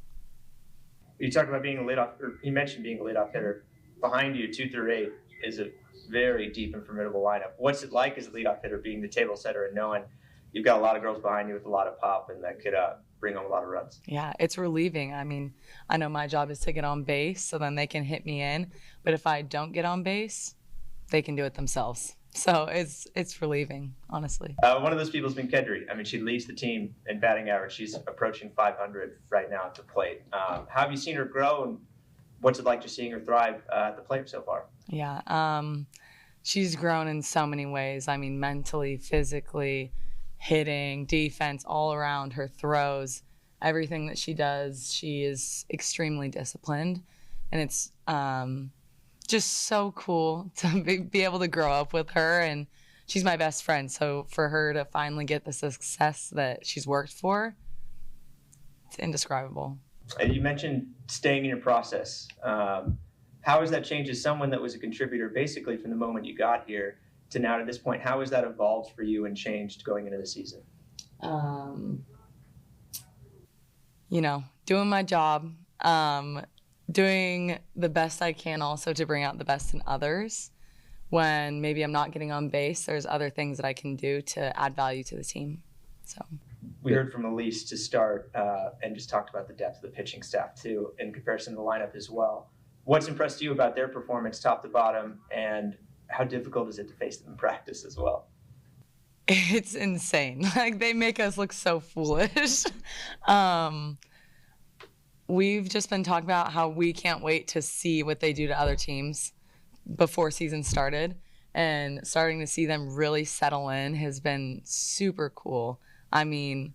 You talked about being a leadoff, or you mentioned being a leadoff hitter. Behind you, 2 through 8 is a very deep and formidable lineup. What's it like as a leadoff hitter, being the table setter and knowing you've got a lot of girls behind you with a lot of pop, and that could bring home a lot of runs? Yeah, it's relieving. I know my job is to get on base so then they can hit me in. But if I don't get on base, they can do it themselves. So it's relieving, honestly. One of those people has been Kedri. She leads the team in batting average. She's approaching 500 right now at the plate. How have you seen her grow, and what's it like just seeing her thrive at the plate so far? Yeah, she's grown in so many ways. Mentally, physically, hitting, defense, all around her throws, everything that she does, she is extremely disciplined. And it's just so cool to be able to grow up with her. And she's my best friend. So for her to finally get the success that she's worked for, it's indescribable. And you mentioned staying in your process. How has that changed as someone that was a contributor basically from the moment you got here to now to this point? How has that evolved for you and changed going into the season? Doing my job, doing the best I can also to bring out the best in others. When maybe I'm not getting on base, there's other things that I can do to add value to the team. So we heard from Elise to start and just talked about the depth of the pitching staff too in comparison to the lineup as well. What's impressed you about their performance top to bottom, and how difficult is it to face them in practice as well? It's insane. Like, they make us look so foolish. We've just been talking about how we can't wait to see what they do to other teams before season started, and starting to see them really settle in has been super cool. I mean,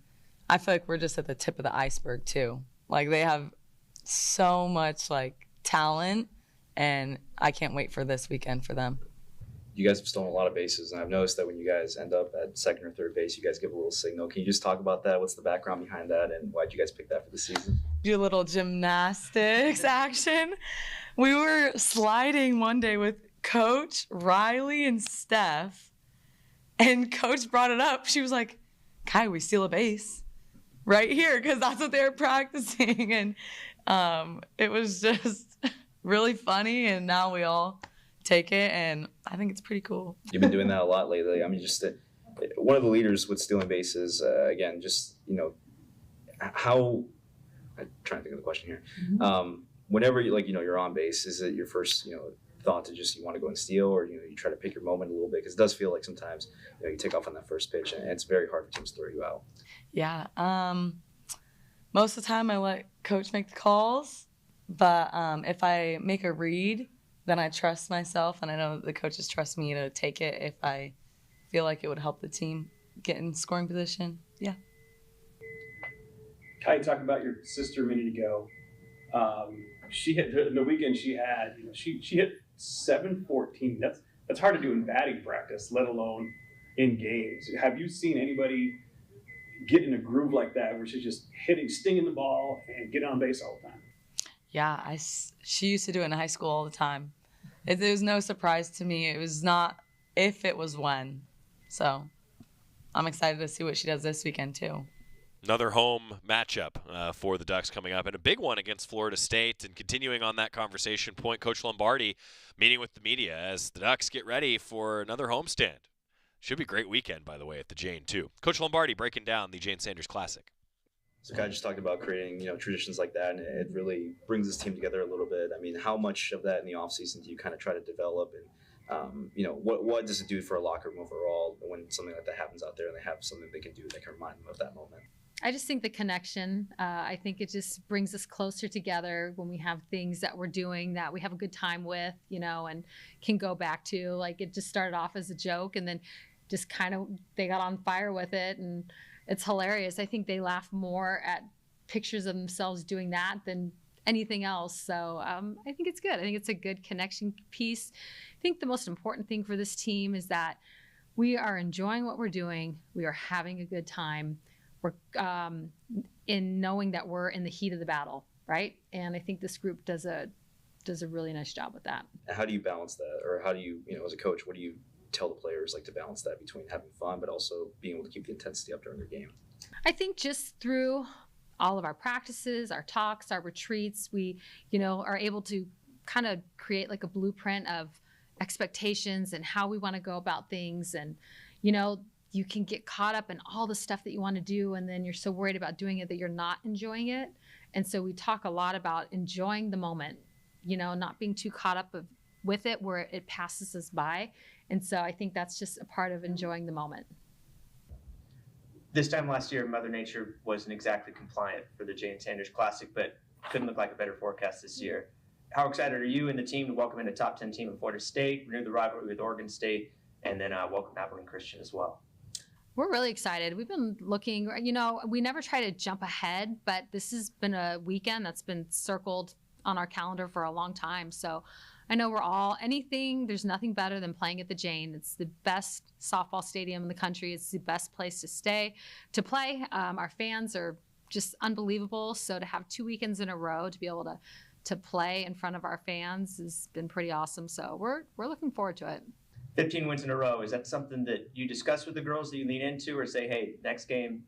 I feel like we're just at the tip of the iceberg too. Like, they have so much like talent, and I can't wait for this weekend for them. You guys have stolen a lot of bases, and I've noticed that when you guys end up at second or third base, you guys give a little signal. Can you just talk about that? What's the background behind that, and why'd you guys pick that for the season? Do a little gymnastics action. We were sliding one day with Coach, Riley, and Steph, and Coach brought it up. She was like, Kai, we steal a base right here, because that's what they were practicing. And it was just really funny, and now we all take it, and I think it's pretty cool. You've been doing that a lot lately. I mean, just one of the leaders with stealing bases, again, just, how, I'm trying to think of the question here. Whenever you're on base, is it your first, thought to just, you want to go and steal, or, you try to pick your moment a little bit? Because it does feel like sometimes, you take off on that first pitch, and it's very hard for teams to throw you out. Yeah. Most of the time I let Coach make the calls, but if I make a read, then I trust myself, and I know that the coaches trust me to take it if I feel like it would help the team get in scoring position. Yeah. Kai, talk about your sister a minute ago. She hit the weekend. She had, she hit 714. That's hard to do in batting practice, let alone in games. Have you seen anybody get in a groove like that, where she's just stinging the ball and get on base all the time? Yeah, she used to do it in high school all the time. It was no surprise to me. It was not if, it was when. So I'm excited to see what she does this weekend too. Another home matchup for the Ducks coming up, and a big one against Florida State. And continuing on that conversation point, Coach Lombardi meeting with the media as the Ducks get ready for another homestand. Should be a great weekend, by the way, at the Jane, too. Coach Lombardi breaking down the Jane Sanders Classic. So Kai just talked about creating, traditions like that, and it really brings this team together a little bit. I mean, how much of that in the offseason do you kind of try to develop, and what does it do for a locker room overall when something like that happens out there and they have something they can do that can remind them of that moment? I just think the connection, I think it just brings us closer together when we have things that we're doing that we have a good time with, and can go back to. Like, it just started off as a joke, and then just kind of they got on fire with it, and it's hilarious. I think they laugh more at pictures of themselves doing that than anything else. So I think it's good. I think it's a good connection piece. I think the most important thing for this team is that we are enjoying what we're doing. We are having a good time. We're in knowing that we're in the heat of the battle, right? And I think this group does a really nice job with that. How do you balance that? Or how do you, as a coach, what do you tell the players to balance that between having fun but also being able to keep the intensity up during their game? I think just through all of our practices, our talks, our retreats, we are able to kind of create like a blueprint of expectations and how we want to go about things. And you can get caught up in all the stuff that you want to do, and then you're so worried about doing it that you're not enjoying it. And so we talk a lot about enjoying the moment, not being too caught up with it where it passes us by. And so I think that's just a part of enjoying the moment. This time last year, Mother Nature wasn't exactly compliant for the Jane Sanders Classic, but couldn't look like a better forecast this year. How excited are you and the team to welcome in a top 10 team in Florida State, renew the rivalry with Oregon State, and then welcome Abilene Christian as well? We're really excited. We've been looking, we never try to jump ahead, but this has been a weekend that's been circled on our calendar for a long time. So I know there's nothing better than playing at the Jane. It's the best softball stadium in the country. It's the best place to play. Our fans are just unbelievable. So to have 2 weekends in a row to be able to play in front of our fans has been pretty awesome. So we're looking forward to it. 15 wins in a row. Is that something that you discuss with the girls that you lean into, or say, hey, next game,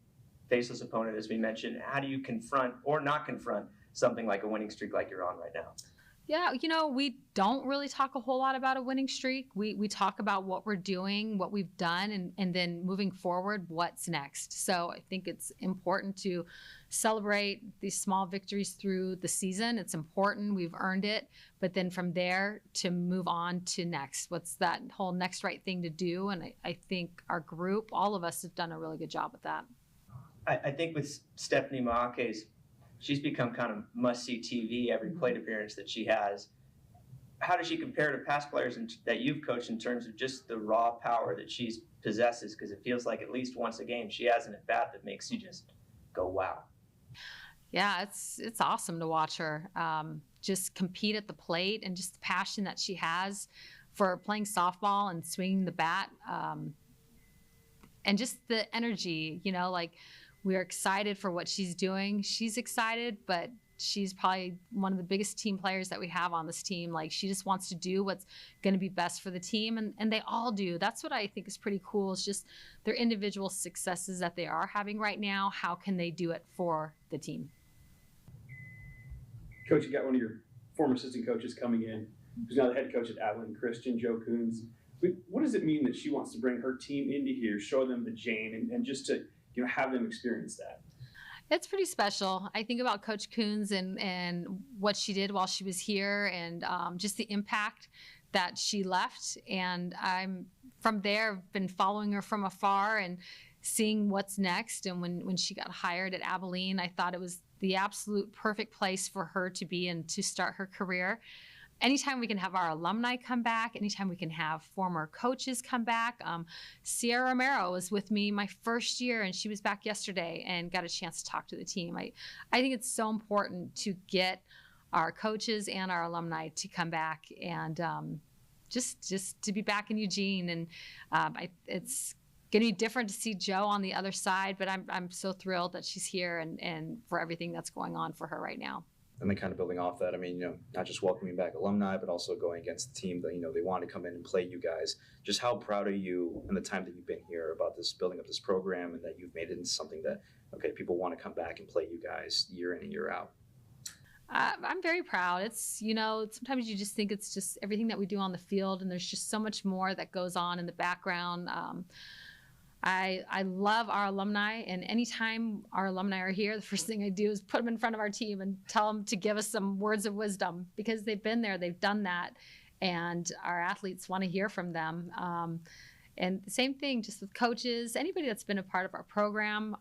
faceless opponent, as we mentioned? How do you confront or not confront something like a winning streak like you're on right now? Yeah, we don't really talk a whole lot about a winning streak. We talk about what we're doing, what we've done, and then moving forward, what's next. So I think it's important to celebrate these small victories through the season. It's important. We've earned it. But then from there to move on to next. What's that whole next right thing to do? And I think our group, all of us, have done a really good job with that. I think with Stephanie Maakes, she's become kind of must-see TV every plate appearance that she has. How does she compare to past players that you've coached in terms of just the raw power that she possesses? Because it feels like at least once a game she has an at-bat that makes you just go, wow. Yeah, it's awesome to watch her just compete at the plate, and just the passion that she has for playing softball and swinging the bat, and just the energy, we're excited for what she's doing. She's excited, but she's probably one of the biggest team players that we have on this team. Like, she just wants to do what's going to be best for the team, and they all do. That's what I think is pretty cool, is just their individual successes that they are having right now. How can they do it for the team? Coach, you got one of your former assistant coaches coming in, who's now the head coach at Abilene Christian, Joe Coons. What does it mean that she wants to bring her team into here, show them the Jane, and just to have them experience that? It's pretty special. I think about Coach Coons and what she did while she was here, and just the impact that she left. And I'm from there, I've been following her from afar and seeing what's next. And when she got hired at Abilene, I thought it was the absolute perfect place for her to be and to start her career. Anytime we can have our alumni come back, anytime we can have former coaches come back. Sierra Romero was with me my first year, and she was back yesterday and got a chance to talk to the team. I think it's so important to get our coaches and our alumni to come back and just to be back in Eugene. And it's going to be different to see Joe on the other side, but I'm so thrilled that she's here and for everything that's going on for her right now. And then kind of building off that, not just welcoming back alumni, but also going against the team that, they want to come in and play you guys. Just how proud are you in the time that you've been here about this, building up this program, and that you've made it into something that, okay, people want to come back and play you guys year in and year out? I'm very proud. It's, sometimes you just think it's just everything that we do on the field, and there's just so much more that goes on in the background. I love our alumni, and anytime our alumni are here, the first thing I do is put them in front of our team and tell them to give us some words of wisdom, because they've been there, they've done that, and our athletes want to hear from them. And the same thing just with coaches, anybody that's been a part of our program,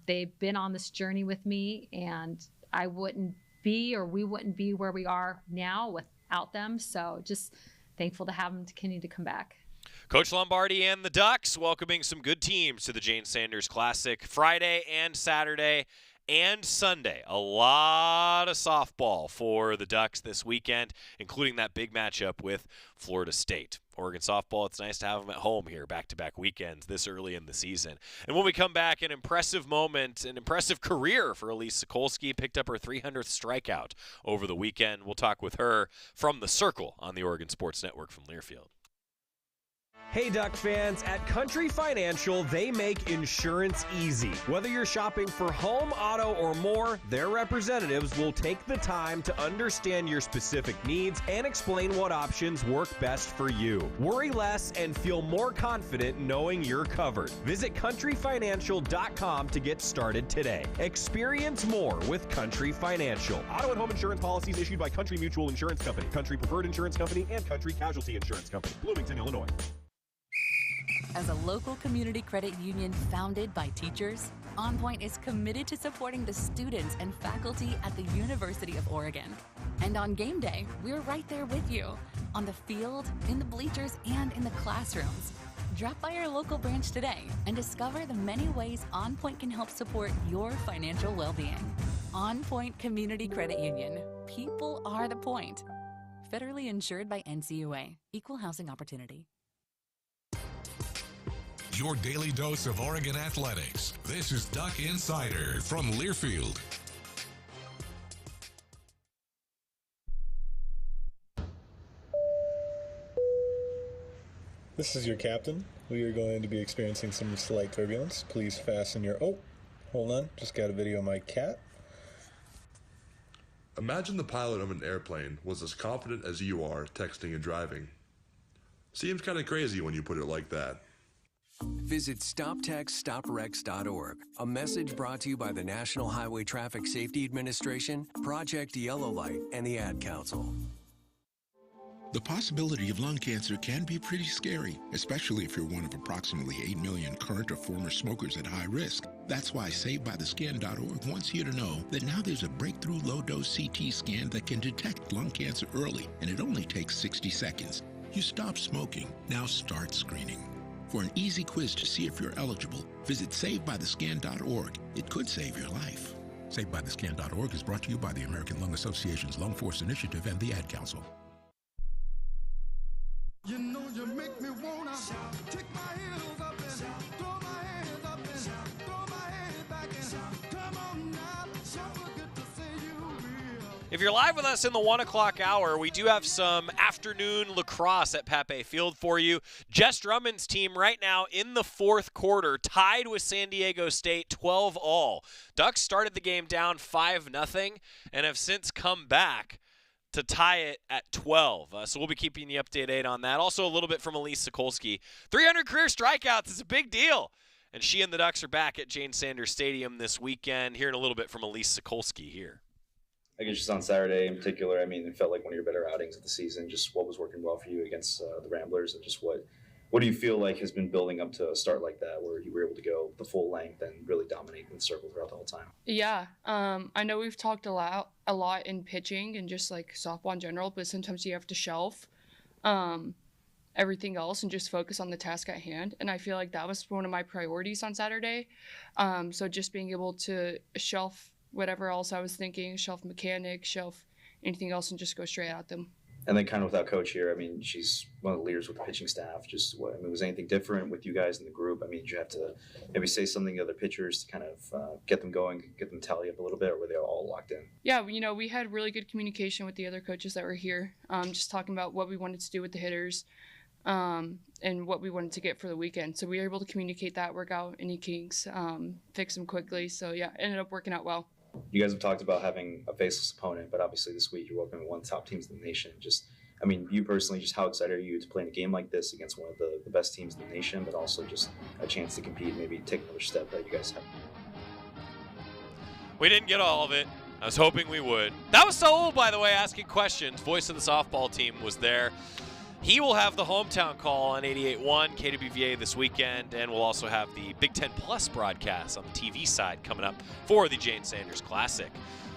they've been on this journey with me, and we wouldn't be where we are now without them. So just thankful to have them to continue to come back. Coach Lombardi and the Ducks welcoming some good teams to the Jane Sanders Classic Friday and Saturday and Sunday. A lot of softball for the Ducks this weekend, including that big matchup with Florida State. Oregon softball, it's nice to have them at home here back-to-back weekends this early in the season. And when we come back, an impressive moment, an impressive career for Elise Wasikowski. Picked up her 300th strikeout over the weekend. We'll talk with her from the Circle on the Oregon Sports Network from Learfield. Hey Duck fans, at Country Financial, they make insurance easy. Whether you're shopping for home, auto, or more, their representatives will take the time to understand your specific needs and explain what options work best for you. Worry less and feel more confident knowing you're covered. Visit countryfinancial.com to get started today. Experience more with Country Financial. Auto and home insurance policies issued by Country Mutual Insurance Company, Country Preferred Insurance Company, and Country Casualty Insurance Company, Bloomington, Illinois. As a local community credit union founded by teachers, OnPoint is committed to supporting the students and faculty at the University of Oregon. And on game day, we're right there with you, on the field, in the bleachers, and in the classrooms. Drop by our local branch today and discover the many ways OnPoint can help support your financial well-being. OnPoint Community Credit Union. People are the point. Federally insured by NCUA. Equal housing opportunity. Your daily dose of Oregon athletics. This is Duck Insider from Learfield. This is your captain. We are going to be experiencing some slight turbulence. Please fasten your... Oh, hold on. Just got a video of my cat. Imagine the pilot of an airplane was as confident as you are texting and driving. Seems kind of crazy when you put it like that. Visit StopTextStopWrecks.org. A message brought to you by the National Highway Traffic Safety Administration, Project Yellow Light, and the Ad Council. The possibility of lung cancer can be pretty scary, especially if you're one of approximately 8 million current or former smokers at high risk. That's why SaveByTheScan.org wants you to know that now there's a breakthrough low-dose CT scan that can detect lung cancer early, and it only takes 60 seconds. You stop smoking, now start screening. For an easy quiz to see if you're eligible, visit SaveByTheScan.org. It could save your life. SaveByTheScan.org is brought to you by the American Lung Association's Lung Force Initiative and the Ad Council. You know you make me wanna kick my heels up and throw my hands up and throw my head back and come on now, so good to see you real. If you're live with us in the 1 o'clock hour, we do have some afternoon lacrosse at Pape Field for you. Jess Drummond's team right now in the fourth quarter, tied with San Diego State 12-all. Ducks started the game down 5-0 and have since come back to tie it at 12. So we'll be keeping you updated on that. Also a little bit from Elise Sikolski. 300 career strikeouts is a big deal. And she and the Ducks are back at Jane Sanders Stadium this weekend. Hearing a little bit from Elise Sikolski here. I guess just on Saturday in particular, I mean, it felt like one of your better outings of the season. Just what was working well for you against the Ramblers, and just what do you feel like has been building up to a start like that, where you were able to go the full length and really dominate in the circle throughout the whole time? Yeah, I know we've talked a lot in pitching and just like softball in general, but sometimes you have to shelf everything else and just focus on the task at hand. And I feel like that was one of my priorities on Saturday. So just being able to shelf whatever else I was thinking, shelf mechanics, shelf anything else, and just go straight at them. And then kind of without Coach here, I mean, she's one of the leaders with the pitching staff. Just was anything different with you guys in the group? I mean, did you have to maybe say something to other pitchers to kind of get them going, get them to tally up a little bit, or were they all locked in? Yeah, we had really good communication with the other coaches that were here, just talking about what we wanted to do with the hitters and what we wanted to get for the weekend. So we were able to communicate that, work out any kinks, fix them quickly. So, yeah, it ended up working out well. You guys have talked about having a faceless opponent, but obviously this week you're welcoming one of the top teams in the nation. Just, I mean, you personally, just how excited are you to play in a game like this against one of the best teams in the nation, but also just a chance to compete, maybe take another step that you guys have? We didn't get all of it. I was hoping we would. That was Saul, by the way, asking questions. Voice of the softball team was there. He will have the hometown call on 88.1 KWVA this weekend, and we'll also have the Big Ten Plus broadcast on the TV side coming up for the Jane Sanders Classic.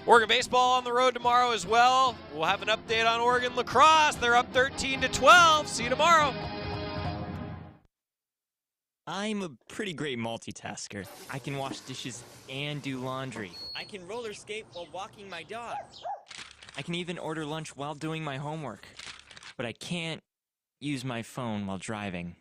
Oregon baseball on the road tomorrow as well. We'll have an update on Oregon lacrosse. They're up 13-12. See you tomorrow. I'm a pretty great multitasker. I can wash dishes and do laundry. I can roller skate while walking my dog. I can even order lunch while doing my homework. But I can't use my phone while driving.